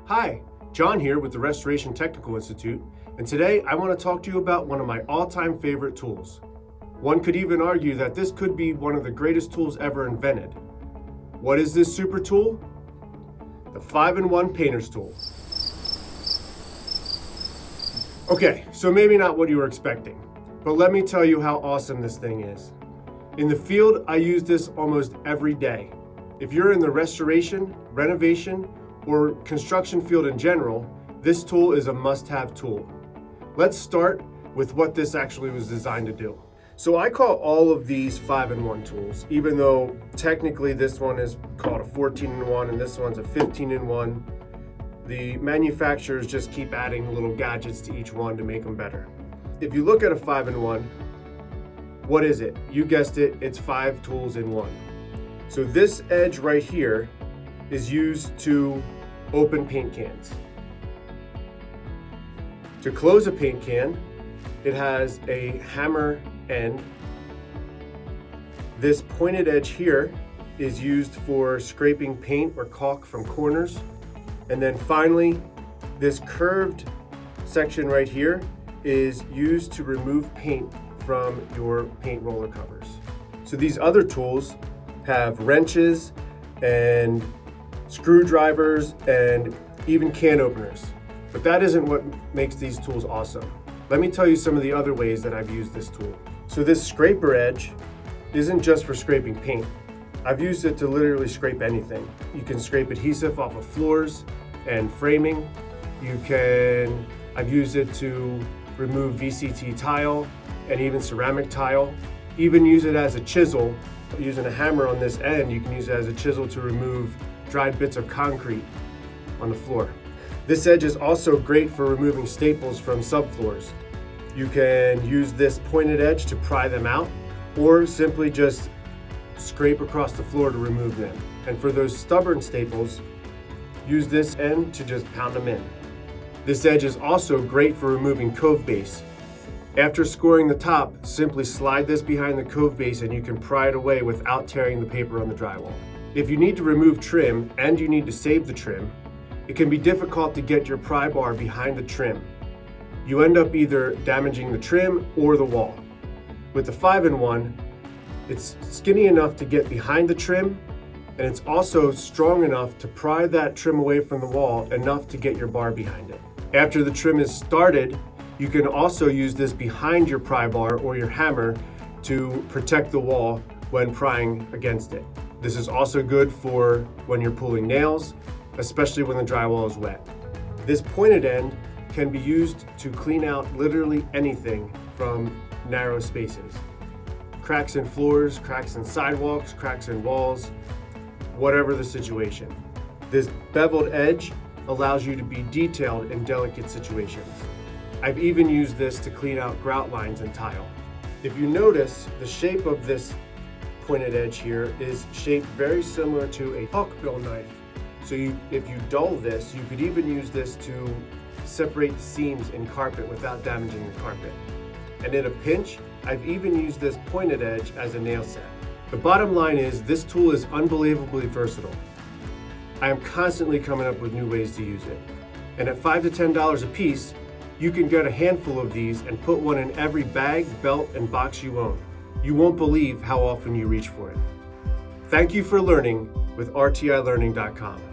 Hi, John here with the Restoration Technical Institute, and today I want to talk to you about one of my all-time favorite tools. One could even argue that this could be one of the greatest tools ever invented. What is this super tool? The 5-in-1 painter's tool. Okay, so maybe not what you were expecting, but let me tell you how awesome this thing is. In the field, I use this almost every day. If you're in the restoration, renovation, or construction field in general, this tool is a must-have tool. Let's start with what this actually was designed to do. So I call all of these 5-in-1 tools, even though technically this one is called a 14-in-1 and this one's a 15-in-1. The manufacturers just keep adding little gadgets to each one to make them better. If you look at a 5-in-1, what is it? You guessed it, it's 5 tools in one. So this edge right here is used to open paint cans. To close a paint can, it has a hammer end. This pointed edge here is used for scraping paint or caulk from corners. And then finally, this curved section right here is used to remove paint from your paint roller covers. So these other tools have wrenches and screwdrivers and even can openers. But that isn't what makes these tools awesome. Let me tell you some of the other ways that I've used this tool. So this scraper edge isn't just for scraping paint. I've used it to literally scrape anything. You can scrape adhesive off of floors and framing. I've used it to remove VCT tile and even ceramic tile. Even use it as a chisel. Using a hammer on this end, you can use it as a chisel to remove dried bits of concrete on the floor. This edge is also great for removing staples from subfloors. You can use this pointed edge to pry them out, or simply just scrape across the floor to remove them. And for those stubborn staples, use this end to just pound them in. This edge is also great for removing cove base. After scoring the top, simply slide this behind the cove base and you can pry it away without tearing the paper on the drywall. If you need to remove trim and you need to save the trim, it can be difficult to get your pry bar behind the trim. You end up either damaging the trim or the wall. With the 5-in-1, it's skinny enough to get behind the trim, and it's also strong enough to pry that trim away from the wall enough to get your bar behind it. After the trim is started, you can also use this behind your pry bar or your hammer to protect the wall when prying against it. This is also good for when you're pulling nails, especially when the drywall is wet. This pointed end can be used to clean out literally anything from narrow spaces. Cracks in floors, cracks in sidewalks, cracks in walls, whatever the situation. This beveled edge allows you to be detailed in delicate situations. I've even used this to clean out grout lines in tile. If you notice, the shape of this pointed edge here is shaped very similar to a hawkbill knife. So if you dull this, you could even use this to separate the seams in carpet without damaging the carpet. And in a pinch, I've even used this pointed edge as a nail set. The bottom line is this tool is unbelievably versatile. I am constantly coming up with new ways to use it. And at $5 to $10 a piece, you can get a handful of these and put one in every bag, belt, and box you own. You won't believe how often you reach for it. Thank you for learning with rtilearning.com.